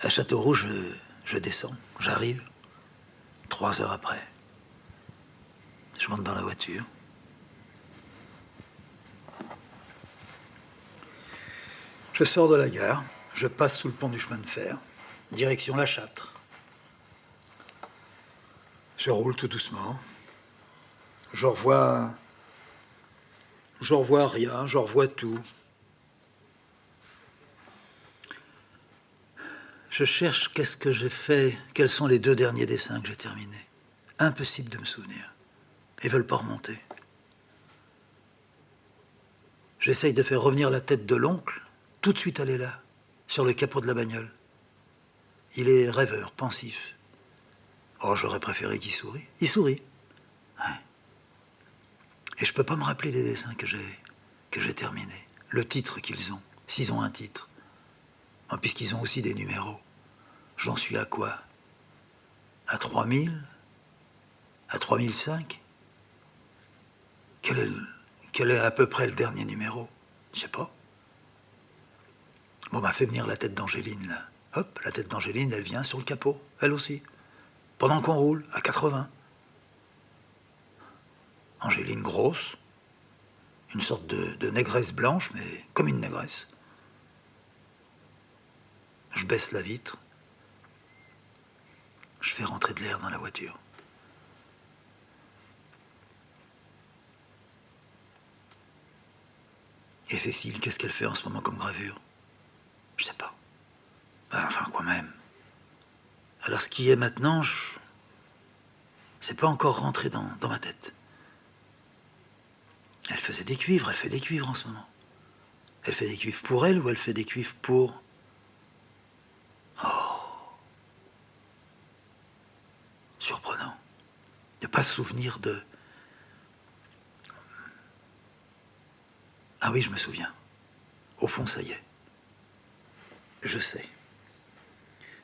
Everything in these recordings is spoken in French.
À Châteauroux, je descends, j'arrive. 3 heures après, je monte dans la voiture. Je sors de la gare, je passe sous le pont du chemin de fer, direction La Châtre. Je roule tout doucement. Je revois rien, je revois tout. Je cherche qu'est-ce que j'ai fait, quels sont les 2 derniers dessins que j'ai terminés. Impossible de me souvenir. Ils veulent pas remonter. J'essaye de faire revenir la tête de l'oncle. Tout de suite, elle est là, sur le capot de la bagnole. Il est rêveur, pensif. Oh, j'aurais préféré qu'il sourie. Il sourit. Ouais. Et je peux pas me rappeler des dessins que j'ai terminés. Le titre qu'ils ont, s'ils ont un titre. Oh, puisqu'ils ont aussi des numéros. J'en suis à quoi? À 3000? À 3005? Quel est à peu près le dernier numéro? Je sais pas. Bon, bah, fait venir la tête d'Angéline, là. Hop, la tête d'Angéline, elle vient sur le capot, elle aussi. Pendant qu'on roule, à 80. Angéline grosse, une sorte de négresse blanche, mais comme une négresse. Je baisse la vitre. Je fais rentrer de l'air dans la voiture. Et Cécile, qu'est-ce qu'elle fait en ce moment comme gravure? Je sais pas. Enfin, quoi même. Alors, ce qui est maintenant, c'est pas encore rentré dans ma tête. Elle faisait des cuivres, elle fait des cuivres en ce moment. Elle fait des cuivres pour elle ou elle fait des cuivres pour... Oh, surprenant. Ne pas se souvenir de... Ah oui, je me souviens. Au fond, ça y est. Je sais.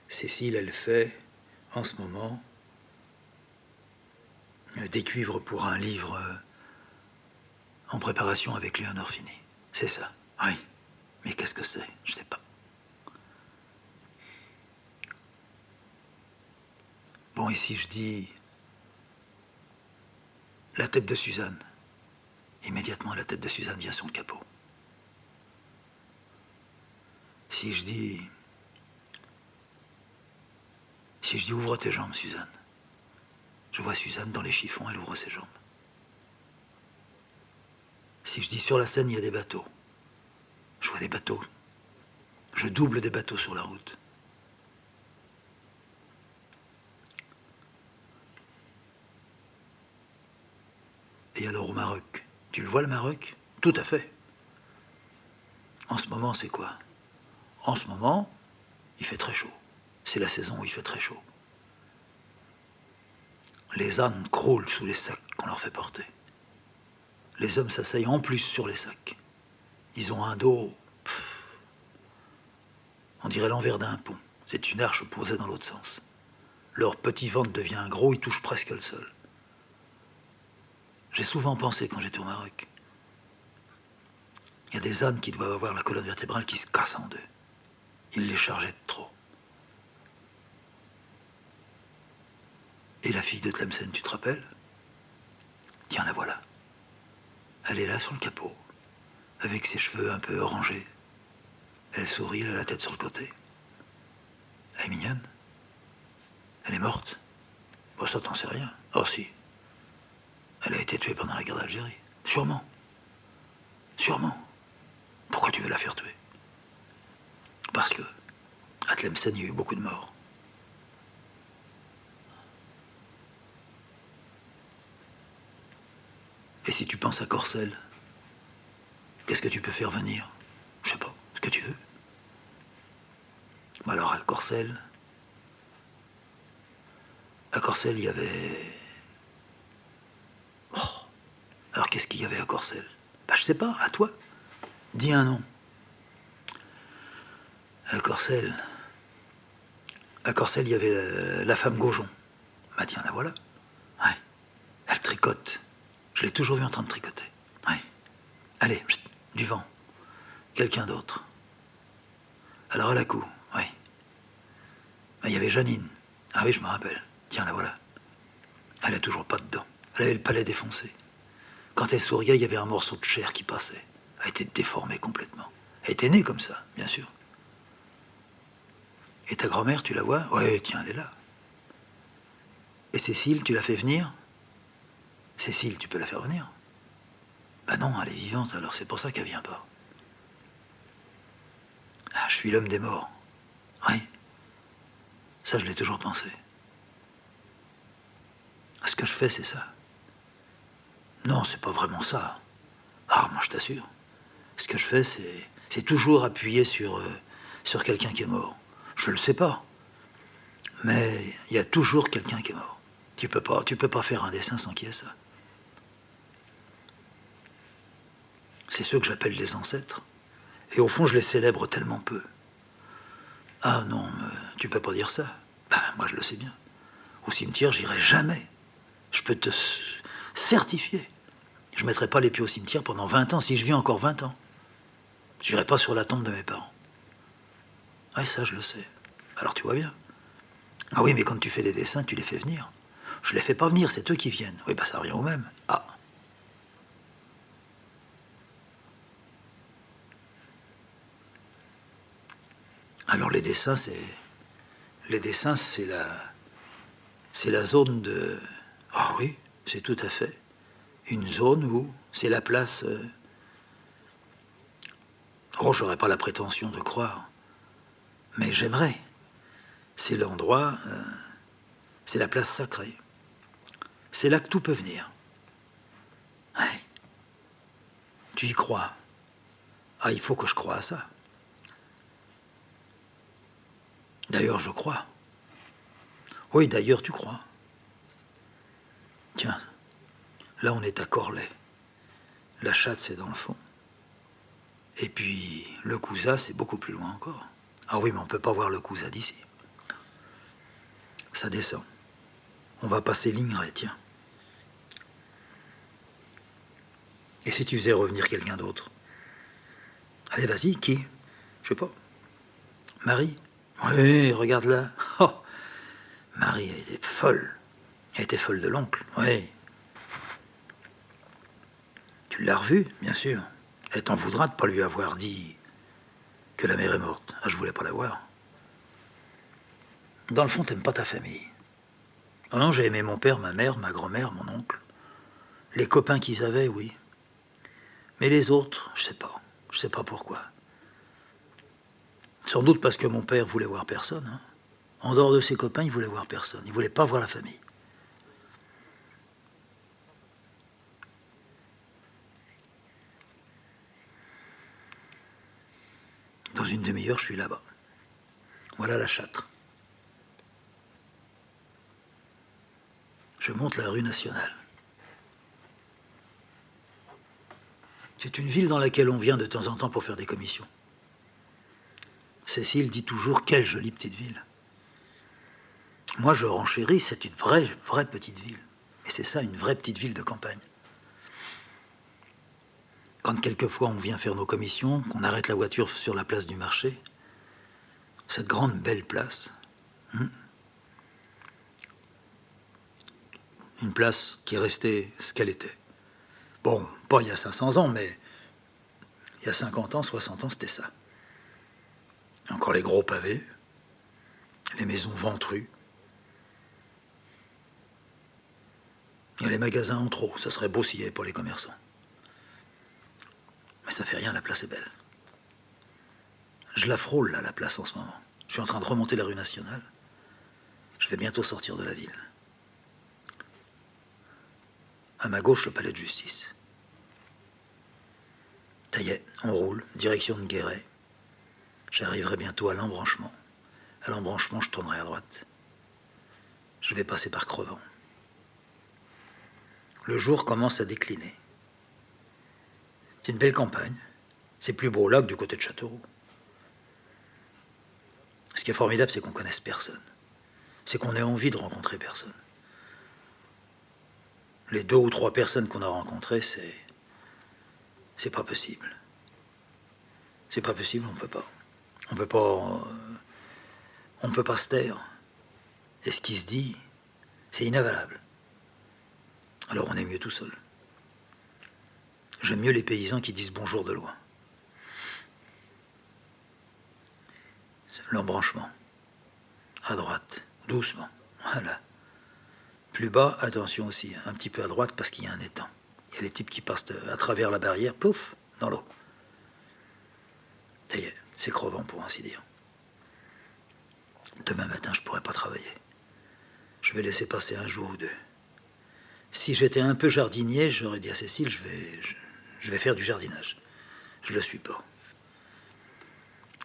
Cécile, elle fait, en ce moment, des cuivres pour un livre en préparation avec Léonore Fini. C'est ça, oui. Mais qu'est-ce que c'est? Je sais pas. Bon, ici, je dis la tête de Suzanne. Immédiatement, la tête de Suzanne vient sur le capot. Si je dis ouvre tes jambes, Suzanne. Je vois Suzanne dans les chiffons, elle ouvre ses jambes. Si je dis sur la Seine, il y a des bateaux. Je vois des bateaux. Je double des bateaux sur la route. Et alors au Maroc, tu le vois le Maroc? Tout à fait. En ce moment, c'est quoi? En ce moment, il fait très chaud. C'est la saison où il fait très chaud. Les ânes croulent sous les sacs qu'on leur fait porter. Les hommes s'asseyent en plus sur les sacs. Ils ont un dos... on dirait l'envers d'un pont. C'est une arche posée dans l'autre sens. Leur petit ventre devient gros, ils touchent presque le sol. J'ai souvent pensé quand j'étais au Maroc. Il y a des ânes qui doivent avoir la colonne vertébrale qui se casse en deux. Ils les chargeaient de trop. Et la fille de Tlemcen, tu te rappelles? Tiens, la voilà. Elle est là sur le capot, avec ses cheveux un peu orangés. Elle sourit, elle a la tête sur le côté. Elle est mignonne. Elle est morte. Bon, ça, t'en sais rien. Oh, si. Elle a été tuée pendant la guerre d'Algérie. Sûrement. Sûrement. Pourquoi tu veux la faire tuer? Parce que, à Tlemcen, il y a eu beaucoup de morts. Et si tu penses à Corcelles, qu'est-ce que tu peux faire venir? Je sais pas, ce que tu veux. Bah alors, à Corcelles, il y avait... Oh. Alors, qu'est-ce qu'il y avait à Corcelles? Bah, je sais pas, à toi. Dis un nom. À Corcelles, il y avait la femme Gaujon. Bah tiens, la voilà. Ouais. Elle tricote. Je l'ai toujours vue en train de tricoter. Ouais. Allez, du vent. Quelqu'un d'autre. Alors à la cour, oui. Ben, il y avait Janine. Ah oui, je me rappelle. Tiens, la voilà. Elle a toujours pas de dents. Elle avait le palais défoncé. Quand elle souriait, il y avait un morceau de chair qui passait. Elle était déformée complètement. Elle était née comme ça, bien sûr. Et ta grand-mère, tu la vois? Ouais, tiens, elle est là. Et Cécile, tu l'as fait venir? Cécile, tu peux la faire venir? Bah non, elle est vivante, alors c'est pour ça qu'elle vient pas. Ah, je suis l'homme des morts. Oui. Ça, je l'ai toujours pensé. Ce que je fais, c'est ça. Non, c'est pas vraiment ça. Ah, moi, je t'assure. Ce que je fais, c'est toujours appuyer sur quelqu'un qui est mort. Je le sais pas. Mais il y a toujours quelqu'un qui est mort. Tu peux pas faire un dessin sans qu'il y ait ça. C'est ceux que j'appelle les ancêtres. Et au fond, je les célèbre tellement peu. Ah non, tu peux pas dire ça. Ben, moi, je le sais bien. Au cimetière, j'irai jamais. Je peux te certifier. Je mettrai pas les pieds au cimetière pendant 20 ans, si je vis encore 20 ans. J'irai pas sur la tombe de mes parents. Ouais, ça, je le sais. Alors tu vois bien. Ah oui, mais quand tu fais des dessins, tu les fais venir. Je les fais pas venir, c'est eux qui viennent. Oui, bah ça revient au même. Ah. Alors les dessins, c'est... Les dessins, c'est la zone de... Ah oui, c'est tout à fait. Une zone où c'est la place... Oh, j'aurais pas la prétention de croire. Mais j'aimerais. C'est l'endroit... c'est la place sacrée. C'est là que tout peut venir. Ouais. Tu y crois? Ah, il faut que je croie à ça. D'ailleurs, je crois. Oui, d'ailleurs, tu crois. Tiens, là, on est à Corlay. La chatte, c'est dans le fond. Et puis, le Cousa, c'est beaucoup plus loin encore. Ah oui, mais on ne peut pas voir le Cousa d'ici. Ça descend. On va passer Lingray, tiens. Et si tu faisais revenir quelqu'un d'autre? Allez, vas-y, qui? Je sais pas. Marie? Oui, regarde là. Oh, Marie, elle était folle. Elle était folle de l'oncle, oui. Tu l'as revue, bien sûr. Elle t'en voudra de ne pas lui avoir dit que la mère est morte. Ah, je voulais pas la voir. Dans le fond, t'aimes pas ta famille. Oh non, j'ai aimé mon père, ma mère, ma grand-mère, mon oncle. Les copains qu'ils avaient, oui. Mais les autres, je sais pas. Je sais pas pourquoi. Sans doute parce que mon père voulait voir personne. Hein. En dehors de ses copains, il voulait voir personne. Il voulait pas voir la famille. Dans une demi-heure, je suis là-bas. Voilà la Châtre. Je monte la rue nationale. C'est une ville dans laquelle on vient de temps en temps pour faire des commissions. Cécile dit toujours quelle jolie petite ville. Moi, je renchéris, c'est une vraie petite ville. Et c'est ça, une vraie petite ville de campagne. Quand quelquefois on vient faire nos commissions, qu'on arrête la voiture sur la place du marché, cette grande belle place, une place qui est restée ce qu'elle était. Bon, pas il y a 500 ans, mais il y a 50 ans, 60 ans, c'était ça. Encore les gros pavés, les maisons ventrues. Il y a les magasins en trop, ça serait beau s'il n'y avait pas les commerçants. Mais ça fait rien, la place est belle. Je la frôle, là, la place, en ce moment. Je suis en train de remonter la rue nationale. Je vais bientôt sortir de la ville. À ma gauche, le palais de justice. Ça y est, on roule, direction de Guéret. J'arriverai bientôt à l'embranchement. À l'embranchement, je tournerai à droite. Je vais passer par Crevant. Le jour commence à décliner. C'est une belle campagne. C'est plus beau là que du côté de Châteauroux. Ce qui est formidable, c'est qu'on ne connaisse personne. C'est qu'on ait envie de rencontrer personne. Les 2 ou 3 personnes qu'on a rencontrées, c'est pas possible. C'est pas possible, on peut pas. On peut pas se taire. Et ce qui se dit, c'est inavalable. Alors on est mieux tout seul. J'aime mieux les paysans qui disent bonjour de loin. L'embranchement. À droite, doucement. Voilà. Plus bas, attention aussi, un petit peu à droite parce qu'il y a un étang. Il y a les types qui passent à travers la barrière, pouf, dans l'eau. Ça y est, c'est crevant pour ainsi dire. Demain matin, je ne pourrai pas travailler. Je vais laisser passer un jour ou deux. Si j'étais un peu jardinier, j'aurais dit à Cécile, je vais faire du jardinage. Je ne le suis pas.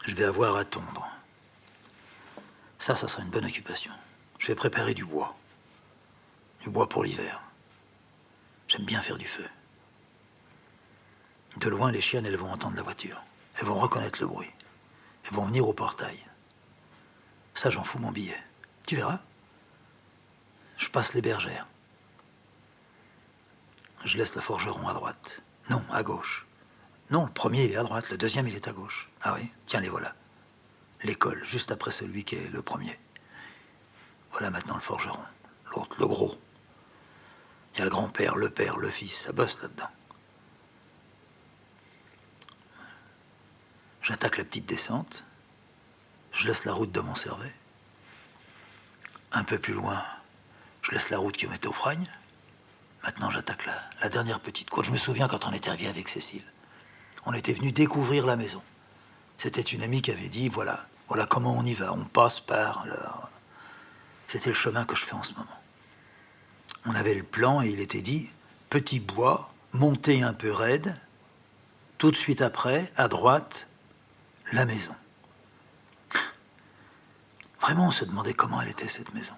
Je vais avoir à tondre. Ça sera une bonne occupation. Je vais préparer du bois. Du bois pour l'hiver. J'aime bien faire du feu. De loin, les chiennes, elles vont entendre la voiture. Elles vont reconnaître le bruit. Elles vont venir au portail. Ça, j'en fous mon billet. Tu verras. Je passe les bergères. Je laisse le forgeron à droite. Non, à gauche. Non, le premier, il est à droite. Le deuxième, il est à gauche. Ah oui, tiens, les voilà. L'école, juste après celui qui est le premier. Voilà maintenant le forgeron. L'autre, le gros. Il y a le grand-père, le fils. Ça bosse là-dedans. J'attaque la petite descente. Je laisse la route de Montservet. Un peu plus loin, je laisse la route qui met au Fraigne. Maintenant, j'attaque la dernière petite côte. Je me souviens quand on était arrivé avec Cécile. On était venu découvrir la maison. C'était une amie qui avait dit, voilà comment on y va. On passe par... C'était le chemin que je fais en ce moment. On avait le plan et il était dit, petit bois, monté un peu raide, tout de suite après, à droite, la maison. Vraiment, on se demandait comment elle était, cette maison.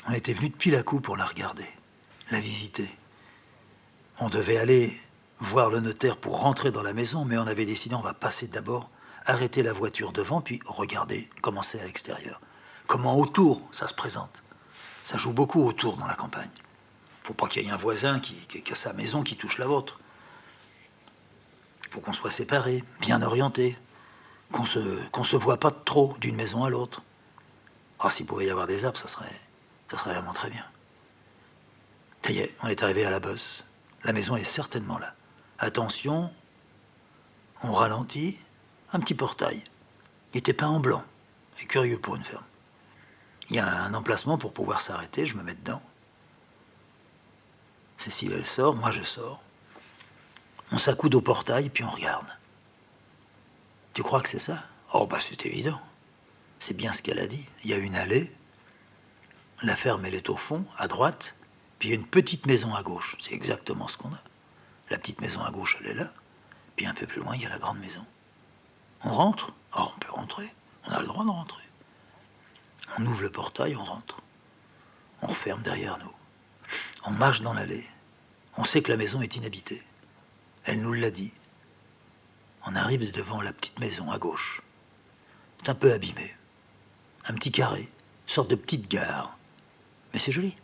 On était venu depuis la cour pour la regarder, la visiter. On devait aller voir le notaire pour rentrer dans la maison, mais on avait décidé, on va passer d'abord, arrêter la voiture devant, puis regarder comment c'est à l'extérieur. Comment autour ça se présente. Ça joue beaucoup autour dans la campagne. Faut pas qu'il y ait un voisin qui a sa maison qui touche la vôtre. Il faut qu'on soit séparés, bien orientés, qu'on se voit pas trop d'une maison à l'autre. Ah, s'il pouvait y avoir des arbres, ça serait vraiment très bien. Ça y est, on est arrivé à la bosse. La maison est certainement là. Attention, on ralentit, un petit portail. Il était peint en blanc, et curieux pour une ferme. Il y a un emplacement pour pouvoir s'arrêter, je me mets dedans. Cécile, elle sort, moi je sors. On s'accoude au portail, puis on regarde. Tu crois que c'est ça? Oh, bah c'est évident. C'est bien ce qu'elle a dit. Il y a une allée, la ferme, elle est au fond, à droite, puis il y a une petite maison à gauche. C'est exactement ce qu'on a. La petite maison à gauche, elle est là, puis un peu plus loin, il y a la grande maison. On rentre? Oh, on peut rentrer. On a le droit de rentrer. On ouvre le portail, on rentre. On referme derrière nous. On marche dans l'allée. On sait que la maison est inhabitée. Elle nous l'a dit. On arrive devant la petite maison à gauche. C'est un peu abîmé. Un petit carré, une sorte de petite gare. Mais c'est joli.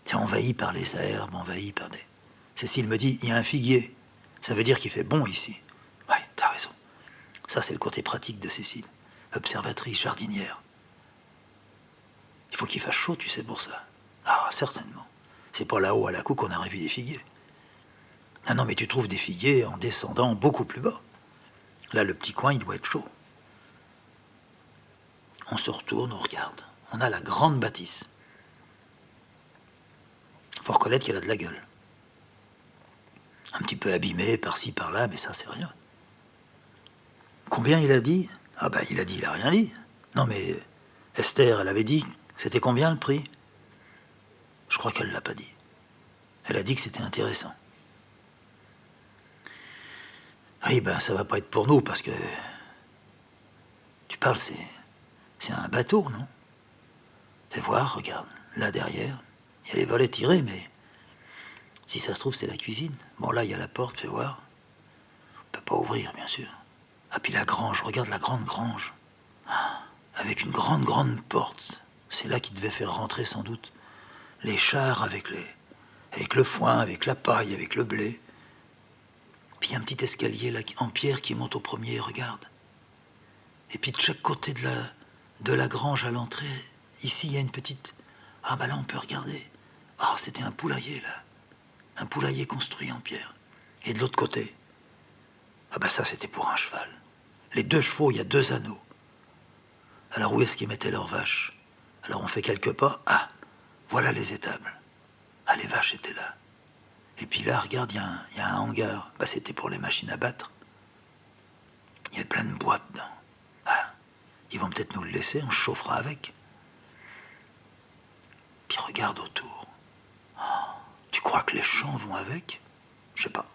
C'est envahi par les herbes, envahi par des... Cécile me dit, il y a un figuier. Ça veut dire qu'il fait bon ici. Ouais, t'as raison. Ça, c'est le côté pratique de Cécile. Observatrice, jardinière. Il faut qu'il fasse chaud, tu sais, pour ça. Ah, certainement. C'est pas là-haut à la cour qu'on aurait vu des figuiers. Ah non, mais tu trouves des figuiers en descendant beaucoup plus bas. Là, le petit coin, il doit être chaud. On se retourne, on regarde. On a la grande bâtisse. Faut reconnaître qu'elle a de la gueule. Un petit peu abîmée par-ci, par-là, mais ça, c'est rien. Combien il a dit? Ah ben, il a dit, il a rien dit. Non, mais Esther, elle avait dit, c'était combien le prix? Je crois qu'elle l'a pas dit. Elle a dit que c'était intéressant. Oui, ben, ça va pas être pour nous, parce que... Tu parles, c'est un bateau, non? Fais voir, regarde, là derrière, il y a les volets tirés, mais... Si ça se trouve, c'est la cuisine. Bon, là, il y a la porte, fais voir. On peut pas ouvrir, bien sûr. Ah, puis la grange, regarde la grande grange. Ah, avec une grande porte. C'est là qu'ils devaient faire rentrer, sans doute, les chars avec le foin, avec la paille, avec le blé. Puis il y a un petit escalier là, en pierre qui monte au premier, regarde. Et puis de chaque côté de De la grange à l'entrée, ici, il y a une petite... Ah, bah là, on peut regarder. Ah, c'était un poulailler, là. Un poulailler construit en pierre. Et de l'autre côté, ah, bah ça, c'était pour un cheval. Les 2 chevaux, il y a 2 anneaux. Alors, où est-ce qu'ils mettaient leurs vaches? Alors, on fait quelques pas. Ah, voilà les étables. Ah, les vaches étaient là. Et puis là, regarde, il y a un hangar. Bah, c'était pour les machines à battre. Il y avait plein de boîtes dedans. Ah, ils vont peut-être nous le laisser, on se chauffera avec. Puis regarde autour. Oh, tu crois que les champs vont avec? Je sais pas.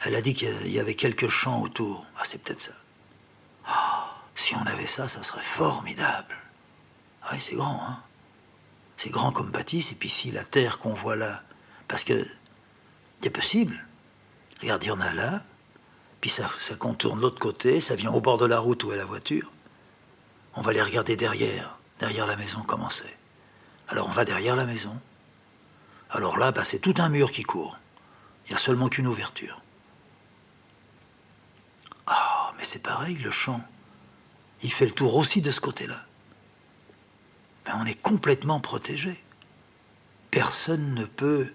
Elle a dit qu'il y avait quelques champs autour. Ah, c'est peut-être ça. Oh, si on avait ça, ça serait formidable. Ah oui, c'est grand, hein. C'est grand comme bâtisse, et puis si la terre qu'on voit là... Parce que c'est possible. Regarde, il y en a là, puis ça contourne l'autre côté, ça vient au bord de la route où est la voiture. On va les regarder derrière la maison, comment c'est. Alors on va derrière la maison. Alors là, bah, c'est tout un mur qui court. Il n'y a seulement qu'une ouverture. Ah, mais c'est pareil, le champ. Il fait le tour aussi de ce côté-là. Ben, on est complètement protégé. Personne ne peut...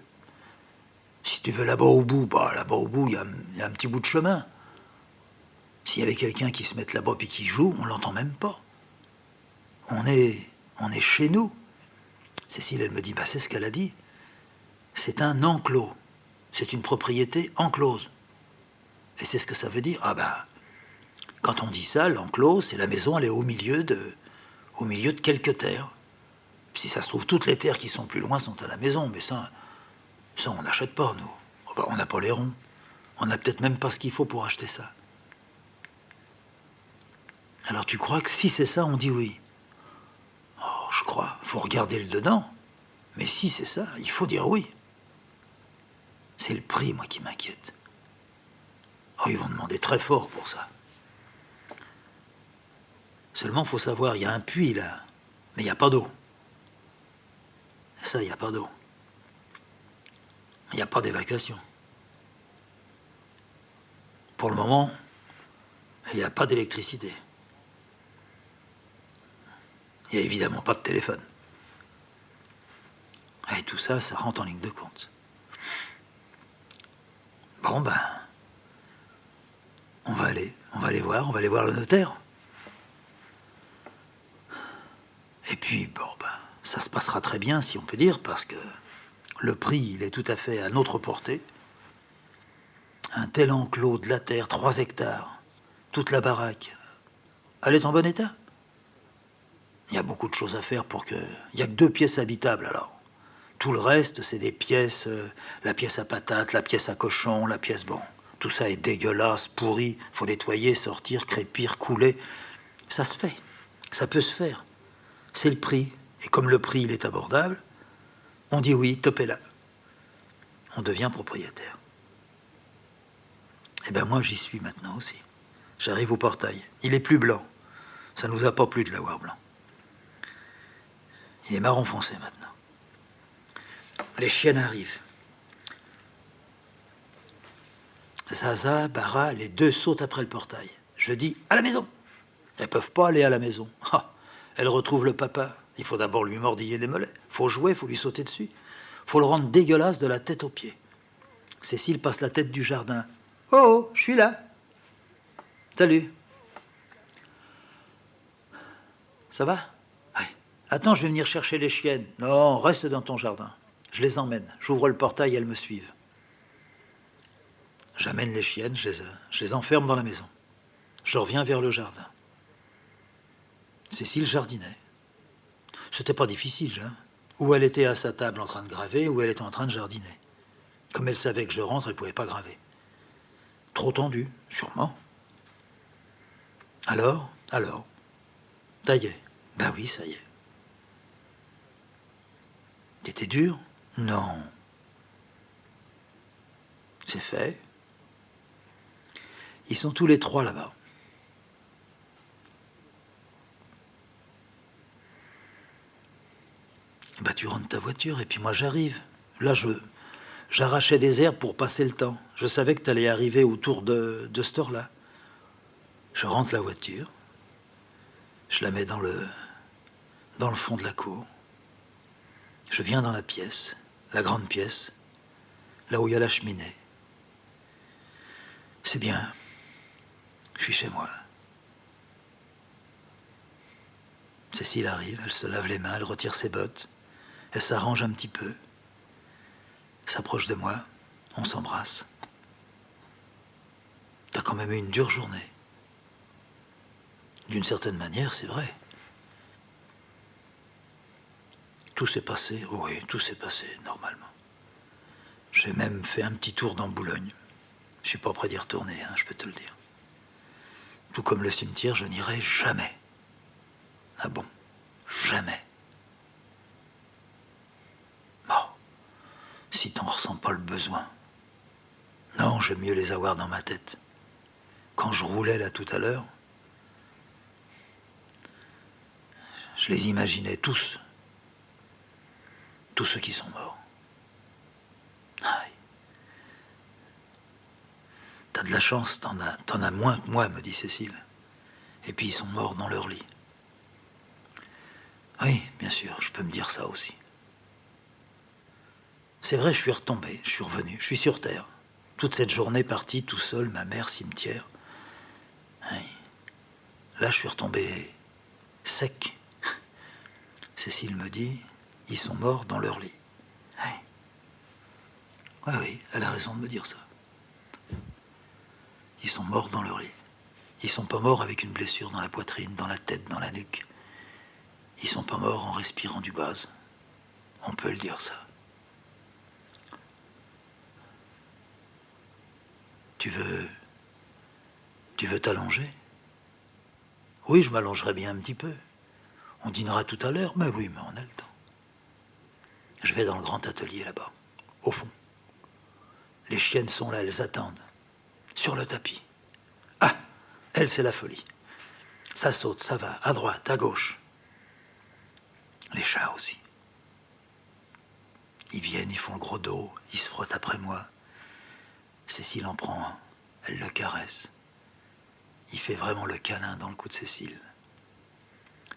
Si tu veux là-bas au bout, bah, là-bas au bout, il y a un petit bout de chemin. S'il y avait quelqu'un qui se mette là-bas et qui joue, on l'entend même pas. On est chez nous. Cécile, elle me dit, bah, c'est ce qu'elle a dit. C'est un enclos. C'est une propriété enclose. Et c'est ce que ça veut dire. Ah ben, quand on dit ça, l'enclos, c'est la maison, elle est au milieu de quelques terres. Si ça se trouve, toutes les terres qui sont plus loin sont à la maison, mais ça on n'achète pas, nous. Oh ben, on n'a pas les ronds. On n'a peut-être même pas ce qu'il faut pour acheter ça. Alors tu crois que si c'est ça, on dit oui? Oh, je crois. Faut regarder le dedans. Mais si c'est ça, il faut dire oui. C'est le prix, moi, qui m'inquiète. Oh, ils vont demander très fort pour ça. Seulement, il faut savoir, il y a un puits, là, mais il n'y a pas d'eau. Ça, il n'y a pas d'eau. Il n'y a pas d'évacuation. Pour le moment, il n'y a pas d'électricité. Il n'y a évidemment pas de téléphone. Et tout ça, ça rentre en ligne de compte. Bon, ben, on va aller voir le notaire. Et puis, bon, ben, ça se passera très bien, si on peut dire, parce que le prix, il est tout à fait à notre portée. Un tel enclos de la terre, 3 hectares, toute la baraque, elle est en bon état. Il y a beaucoup de choses à faire pour que... Il n'y a que 2 pièces habitables, alors. Tout le reste, c'est des pièces, la pièce à patates, la pièce à cochon, la pièce... Bon, tout ça est dégueulasse, pourri, faut nettoyer, sortir, crépir, couler. Ça se fait, ça peut se faire. C'est le prix, et comme le prix, il est abordable, on dit oui, topez-la. On devient propriétaire. Eh ben moi, j'y suis maintenant aussi. J'arrive au portail. Il est plus blanc. Ça nous a pas plu de l'avoir blanc. Il est marron foncé maintenant. Les chiennes arrivent. Zaza, Bara, les 2 sautent après le portail. Je dis, à la maison. Elles peuvent pas aller à la maison. Ah, elles retrouvent le papa. Il faut d'abord lui mordiller les mollets. Faut jouer, faut lui sauter dessus. Faut le rendre dégueulasse de la tête aux pieds. Cécile passe la tête du jardin. Oh, oh, je suis là. Salut. Ça va? Oui. Attends, je vais venir chercher les chiennes. Non, reste dans ton jardin. Je les emmène. J'ouvre le portail, elles me suivent. J'amène les chiennes, je les enferme dans la maison. Je reviens vers le jardin. Cécile jardinait. C'était pas difficile, hein. Ou elle était à sa table en train de graver, ou elle était en train de jardiner. Comme elle savait que je rentre, elle ne pouvait pas graver. Trop tendu, sûrement. Alors, ça y est. Ben oui, ça y est. T'étais dur? Non. C'est fait. Ils sont tous les 3 là-bas. Bah tu rentres ta voiture et puis moi j'arrive. Là j'arrachais des herbes pour passer le temps. Je savais que tu allais arriver autour de cette heure-là. Je rentre la voiture. Je la mets dans le fond de la cour. Je viens dans la pièce, la grande pièce, là où il y a la cheminée. C'est bien. Je suis chez moi. Cécile arrive, elle se lave les mains, elle retire ses bottes, elle s'arrange un petit peu, s'approche de moi, on s'embrasse. T'as quand même eu une dure journée. D'une certaine manière, c'est vrai. Tout s'est passé, oui, tout s'est passé normalement. J'ai même fait un petit tour dans Boulogne. Je suis pas prêt d'y retourner, hein, je peux te le dire. Tout comme le cimetière, je n'irai jamais. Ah bon? Jamais. Bon, si t'en ressens pas le besoin. Non, j'aime mieux les avoir dans ma tête. Quand je roulais là tout à l'heure, je les imaginais tous. Tous ceux qui sont morts. Aïe. T'as de la chance, t'en as moins que moi, me dit Cécile. Et puis ils sont morts dans leur lit. Oui, bien sûr, je peux me dire ça aussi. C'est vrai, je suis retombé, je suis revenu, je suis sur Terre. Toute cette journée partie tout seul, ma mère, cimetière. Oui. Là, je suis retombé sec. Cécile me dit, ils sont morts dans leur lit. Oui. Oui, oui, elle a raison de me dire ça. Ils sont morts dans leur lit. Ils sont pas morts avec une blessure dans la poitrine, dans la tête, dans la nuque. Ils sont pas morts en respirant du gaz. On peut le dire, ça. Tu veux t'allonger? Oui, je m'allongerai bien un petit peu. On dînera tout à l'heure? Mais oui, mais on a le temps. Je vais dans le grand atelier là-bas, au fond. Les chiennes sont là, elles attendent. Sur le tapis. Ah, elle, c'est la folie. Ça saute, ça va, à droite, à gauche. Les chats aussi. Ils viennent, ils font le gros dos, ils se frottent après moi. Cécile en prend un, elle le caresse. Il fait vraiment le câlin dans le cou de Cécile.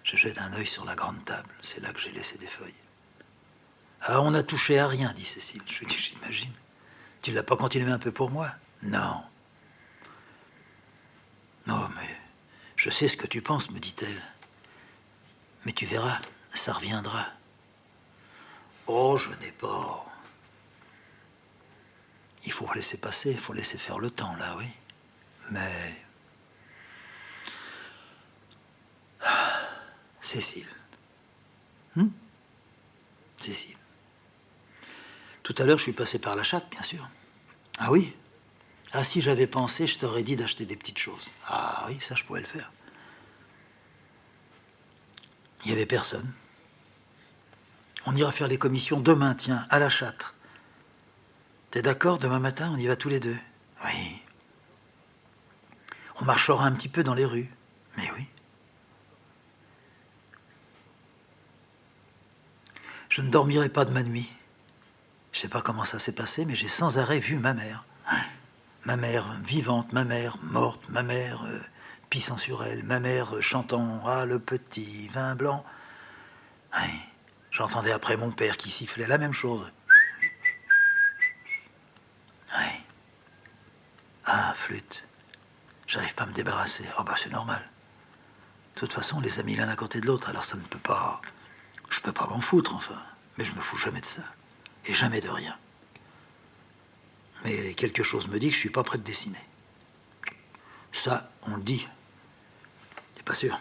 Je jette un œil sur la grande table, c'est là que j'ai laissé des feuilles. Ah, on n'a touché à rien, dit Cécile. Je lui dis, j'imagine. Tu ne l'as pas continué un peu pour moi? Non. Non, mais je sais ce que tu penses, me dit-elle. Mais tu verras, ça reviendra. Oh, je n'ai pas. Il faut laisser passer, il faut laisser faire le temps, là, oui. Mais... Cécile. Cécile. Tout à l'heure, je suis passé par la chatte, bien sûr. Ah oui? Ah, si j'avais pensé, je t'aurais dit d'acheter des petites choses. Ah oui, ça, je pourrais le faire. Il n'y avait personne. On ira faire les commissions demain, tiens, à la Châtre. T'es d'accord? Demain matin, on y va tous les deux. Oui. On marchera un petit peu dans les rues. Mais oui. Je ne dormirai pas de ma nuit. Je ne sais pas comment ça s'est passé, mais j'ai sans arrêt vu ma mère. Ma mère vivante, ma mère morte, ma mère pissant sur elle, ma mère chantant « Ah, le petit vin blanc ». Oui. J'entendais après mon père qui sifflait la même chose. Oui. Ah, flûte. J'arrive pas à me débarrasser. Oh bah c'est normal. De toute façon, on les a mis l'un à côté de l'autre, alors ça ne peut pas... Je peux pas m'en foutre, enfin. Mais je me fous jamais de ça. Et jamais de rien. Mais quelque chose me dit que je suis pas prêt de dessiner. Ça, on le dit. T'es pas sûr?